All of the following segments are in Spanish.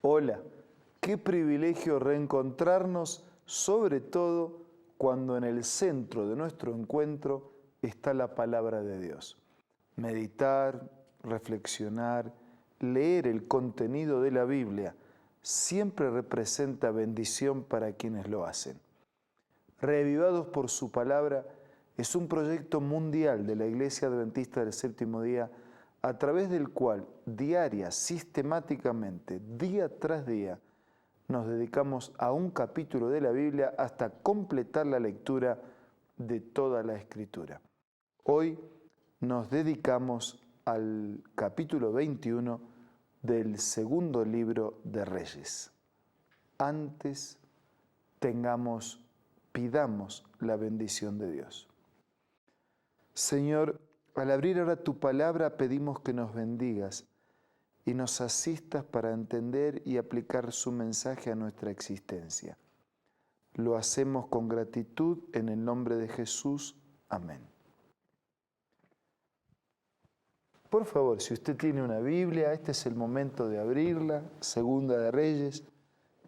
Hola, qué privilegio reencontrarnos, sobre todo cuando en el centro de nuestro encuentro está la palabra de Dios. Meditar, reflexionar, leer el contenido de la Biblia siempre representa bendición para quienes lo hacen. Reavivados por su palabra es un proyecto mundial de la Iglesia Adventista del Séptimo Día, a través del cual diaria, sistemáticamente, día tras día, nos dedicamos a un capítulo de la Biblia hasta completar la lectura de toda la Escritura. Hoy nos dedicamos al capítulo 21 del segundo libro de Reyes. Antes pidamos la bendición de Dios. Señor, al abrir ahora tu palabra pedimos que nos bendigas y nos asistas para entender y aplicar su mensaje a nuestra existencia. Lo hacemos con gratitud en el nombre de Jesús. Amén. Por favor, si usted tiene una Biblia, este es el momento de abrirla. Segunda de Reyes,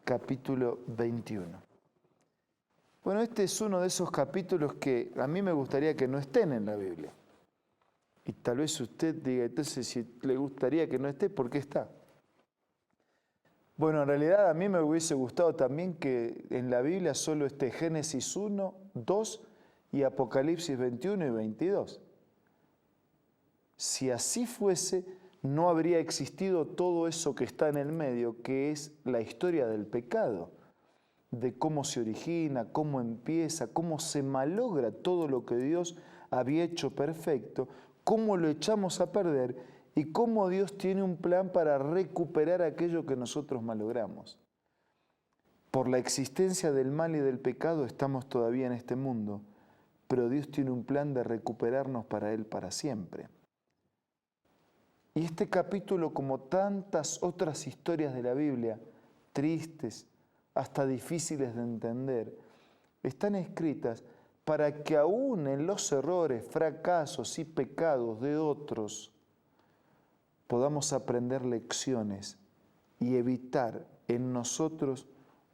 capítulo 21. Bueno, este es uno de esos capítulos que a mí me gustaría que no estén en la Biblia. Y tal vez usted diga, entonces, si le gustaría que no esté, ¿por qué está? Bueno, en realidad a mí me hubiese gustado también que en la Biblia solo esté Génesis 1, 2 y Apocalipsis 21 y 22. Si así fuese, no habría existido todo eso que está en el medio, que es la historia del pecado, de cómo se origina, cómo empieza, cómo se malogra todo lo que Dios había hecho perfecto, cómo lo echamos a perder y cómo Dios tiene un plan para recuperar aquello que nosotros malogramos. Por la existencia del mal y del pecado estamos todavía en este mundo, pero Dios tiene un plan de recuperarnos para Él para siempre. Y este capítulo, como tantas otras historias de la Biblia, tristes, hasta difíciles de entender, están escritas para que aún en los errores, fracasos y pecados de otros podamos aprender lecciones y evitar en nosotros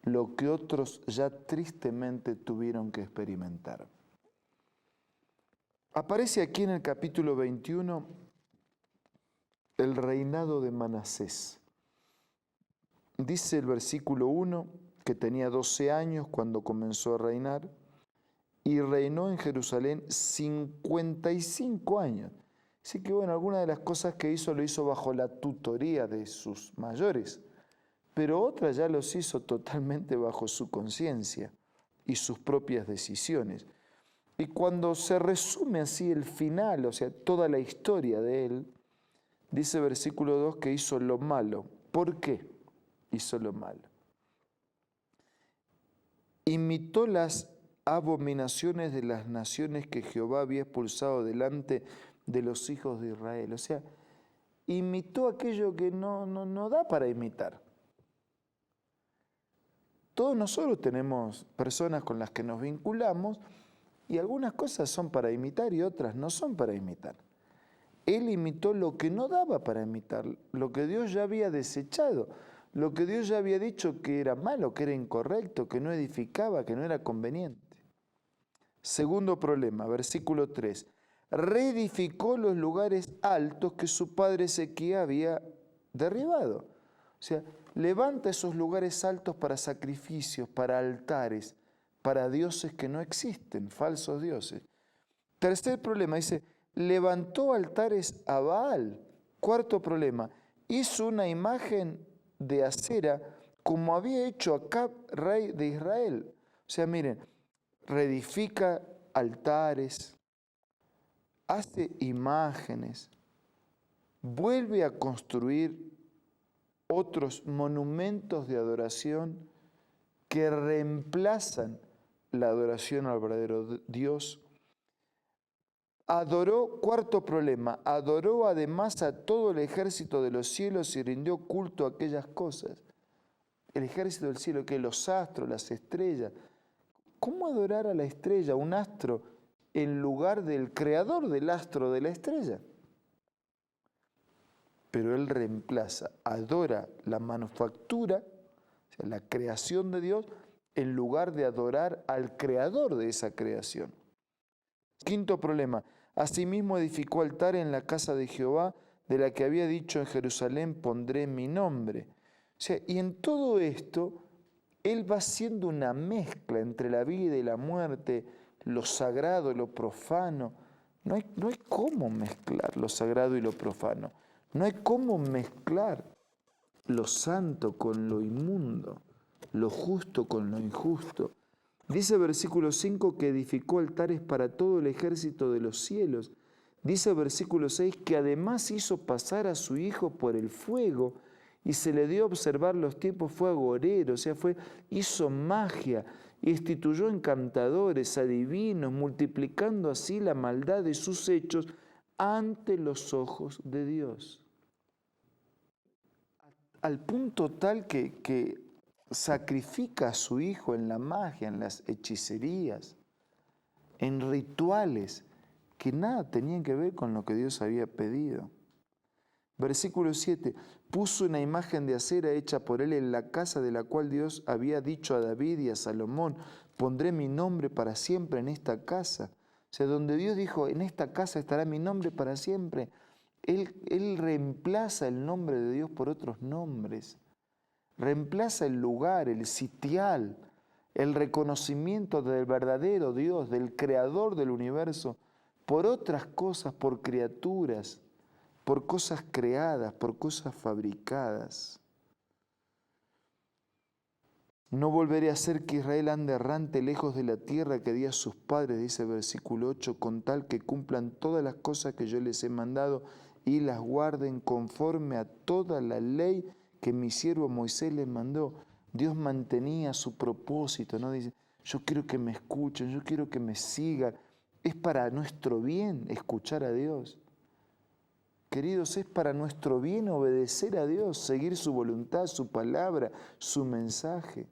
lo que otros ya tristemente tuvieron que experimentar. Aparece aquí en el capítulo 21 el reinado de Manasés. Dice el versículo 1 que tenía 12 años cuando comenzó a reinar y reinó en Jerusalén 55 años. Así que bueno, algunas de las cosas que hizo lo hizo bajo la tutoría de sus mayores, pero otras ya los hizo totalmente bajo su conciencia y sus propias decisiones. Y cuando se resume así el final, o sea, toda la historia de él, dice versículo 2 que hizo lo malo. ¿Por qué hizo lo malo? Imitó las abominaciones de las naciones que Jehová había expulsado delante de los hijos de Israel. O sea, imitó aquello que no da para imitar. Todos nosotros tenemos personas con las que nos vinculamos y algunas cosas son para imitar y otras no son para imitar. Él imitó lo que no daba para imitar, lo que Dios ya había desechado, lo que Dios ya había dicho que era malo, que era incorrecto, que no edificaba, que no era conveniente. Segundo problema, versículo 3. Reedificó los lugares altos que su padre Ezequías había derribado. O sea, levanta esos lugares altos para sacrificios, para altares, para dioses que no existen, falsos dioses. Tercer problema, dice, levantó altares a Baal. Cuarto problema, hizo una imagen de acera como había hecho Acab, rey de Israel. O sea, miren, reedifica altares, hace imágenes, vuelve a construir otros monumentos de adoración que reemplazan la adoración al verdadero Dios. Adoró, cuarto problema, adoró además a todo el ejército de los cielos y rindió culto a aquellas cosas. El ejército del cielo, que los astros, las estrellas. ¿Cómo adorar a la estrella, un astro, en lugar del creador del astro de la estrella? pero él reemplaza, adora la manufactura, o sea, la creación de Dios, en lugar de adorar al creador de esa creación. Quinto problema, asimismo edificó altar en la casa de Jehová, de la que había dicho: en Jerusalén pondré mi nombre. O sea, y en todo esto, él va haciendo una mezcla entre la vida y la muerte, lo sagrado y lo profano. No hay cómo mezclar lo sagrado y lo profano. No hay cómo mezclar lo santo con lo inmundo, lo justo con lo injusto. Dice versículo 5 que edificó altares para todo el ejército de los cielos. Dice versículo 6 que además hizo pasar a su hijo por el fuego y se le dio a observar los tiempos, fue agorero, o sea, hizo magia, instituyó encantadores, adivinos, multiplicando así la maldad de sus hechos ante los ojos de Dios. Al punto tal que sacrifica a su hijo en la magia, en las hechicerías, en rituales que nada tenían que ver con lo que Dios había pedido. Versículo 7, puso una imagen de acera hecha por él en la casa de la cual Dios había dicho a David y a Salomón: pondré mi nombre para siempre en esta casa. O sea, donde Dios dijo: en esta casa estará mi nombre para siempre, él reemplaza el nombre de Dios por otros nombres. Reemplaza el lugar, el sitial, el reconocimiento del verdadero Dios, del creador del universo, por otras cosas, por criaturas, por cosas creadas, por cosas fabricadas. No volveré a hacer que Israel ande errante lejos de la tierra que di a sus padres, dice el versículo 8, con tal que cumplan todas las cosas que yo les he mandado y las guarden conforme a toda la ley que mi siervo Moisés les mandó. Dios mantenía su propósito, ¿no? Dice: yo quiero que me escuchen, yo quiero que me sigan. Es para nuestro bien escuchar a Dios. Queridos, es para nuestro bien obedecer a Dios, seguir su voluntad, su palabra, su mensaje.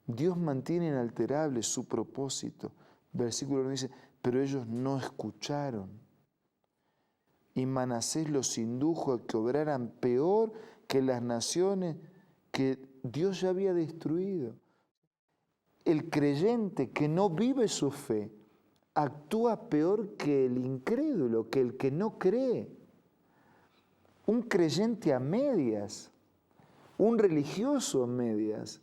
Dios mantiene inalterable su propósito. Versículo 1 dice: pero ellos no escucharon. Y Manasés los indujo a que obraran peor que las naciones que Dios ya había destruido. El creyente que no vive su fe actúa peor que el incrédulo, que el que no cree. Un creyente a medias, un religioso a medias,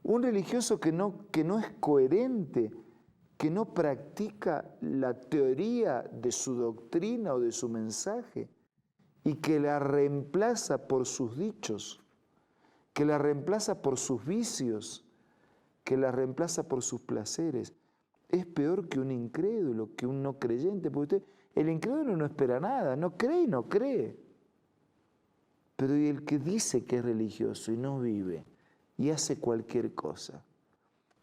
un religioso que no es coherente, que no practica la teoría de su doctrina o de su mensaje y que la reemplaza por sus dichos, que la reemplaza por sus vicios, que la reemplaza por sus placeres. Es peor que un incrédulo, que un no creyente, porque el incrédulo no espera nada, no cree y no cree. Pero ¿y el que dice que es religioso y no vive y hace cualquier cosa?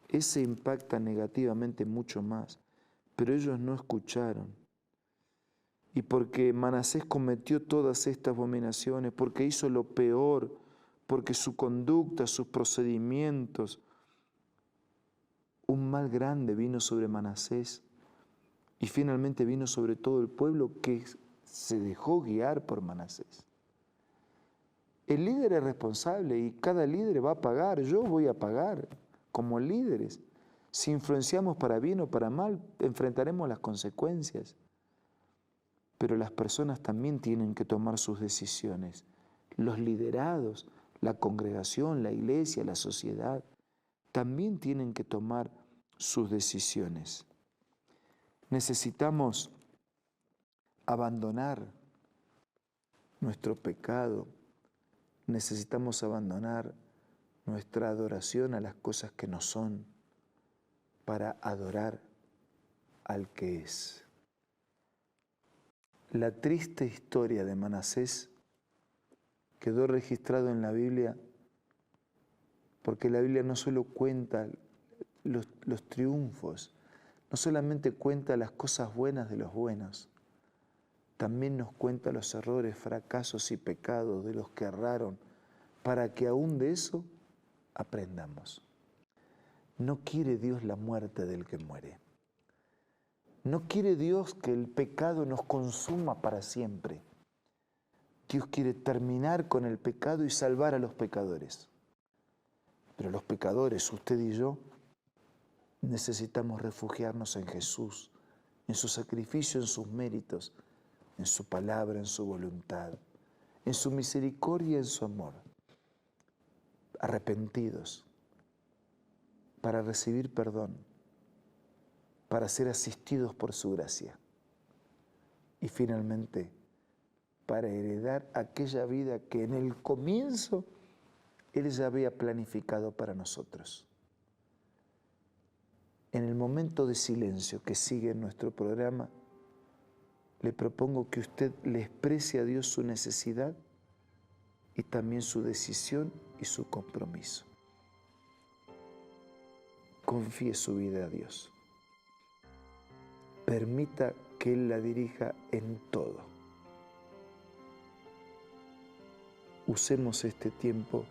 Ese impacta negativamente mucho más. Pero ellos no escucharon. Y porque Manasés cometió todas estas abominaciones, porque hizo lo peor, porque su conducta, sus procedimientos, un mal grande vino sobre Manasés y finalmente vino sobre todo el pueblo que se dejó guiar por Manasés. El líder es responsable y cada líder va a pagar. Yo voy a pagar como líderes. Si influenciamos para bien o para mal, enfrentaremos las consecuencias. Pero las personas también tienen que tomar sus decisiones. Los liderados, la congregación, la iglesia, la sociedad, también tienen que tomar sus decisiones. Necesitamos abandonar nuestro pecado. Necesitamos abandonar nuestra adoración a las cosas que no son para adorar al que es. La triste historia de Manasés quedó registrado en la Biblia porque la Biblia no solo cuenta los triunfos, no solamente cuenta las cosas buenas de los buenos, también nos cuenta los errores, fracasos y pecados de los que erraron, para que aún de eso aprendamos. No quiere Dios la muerte del que muere. No quiere Dios que el pecado nos consuma para siempre. Dios quiere terminar con el pecado y salvar a los pecadores. Pero los pecadores, usted y yo, necesitamos refugiarnos en Jesús, en su sacrificio, en sus méritos, en su palabra, en su voluntad, en su misericordia, en su amor. Arrepentidos, para recibir perdón, para ser asistidos por su gracia y finalmente para heredar aquella vida que en el comienzo Él ya había planificado para nosotros. En el momento de silencio que sigue en nuestro programa, le propongo que usted le exprese a Dios su necesidad y también su decisión y su compromiso. Confíe su vida a Dios. Permita que Él la dirija en todo. Usemos este tiempo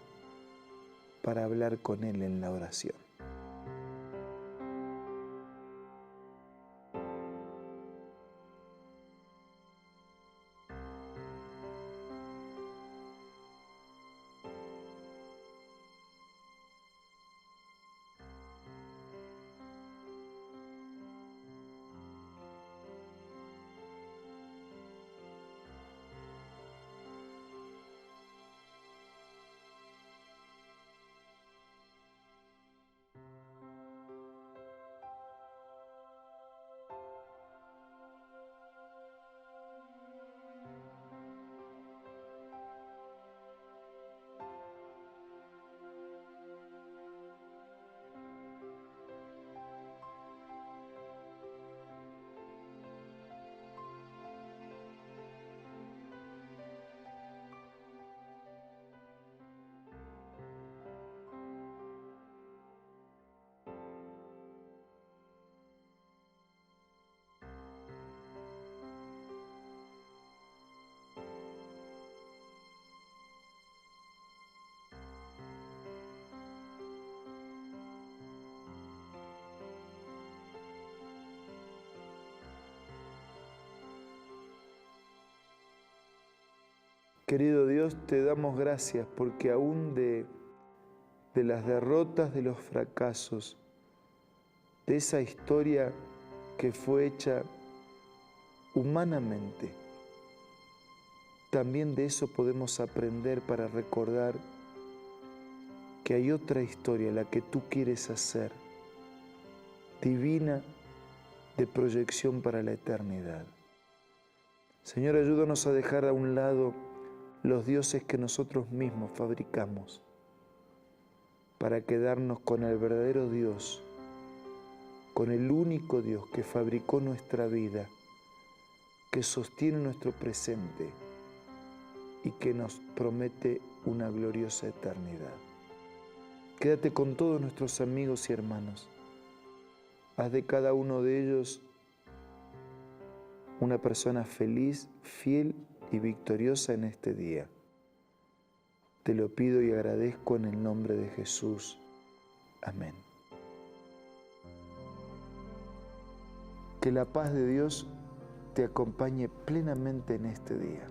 para hablar con Él en la oración. Querido Dios, te damos gracias porque aún de las derrotas, de los fracasos, de esa historia que fue hecha humanamente, también de eso podemos aprender para recordar que hay otra historia, la que tú quieres hacer, divina, de proyección para la eternidad. Señor, ayúdanos a dejar a un lado los dioses que nosotros mismos fabricamos para quedarnos con el verdadero Dios, con el único Dios que fabricó nuestra vida, que sostiene nuestro presente y que nos promete una gloriosa eternidad. Quédate con todos nuestros amigos y hermanos. Haz de cada uno de ellos una persona feliz, fiel y victoriosa en este día. Te lo pido y agradezco en el nombre de Jesús. Amén. Que la paz de Dios te acompañe plenamente en este día.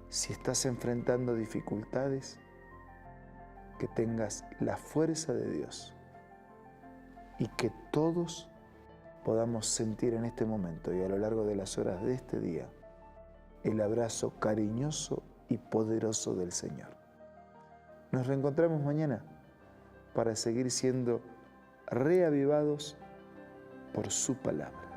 Si estás enfrentando dificultades, que tengas la fuerza de Dios y que todos podamos sentir en este momento y a lo largo de las horas de este día el abrazo cariñoso y poderoso del Señor. Nos reencontramos mañana para seguir siendo reavivados por su palabra.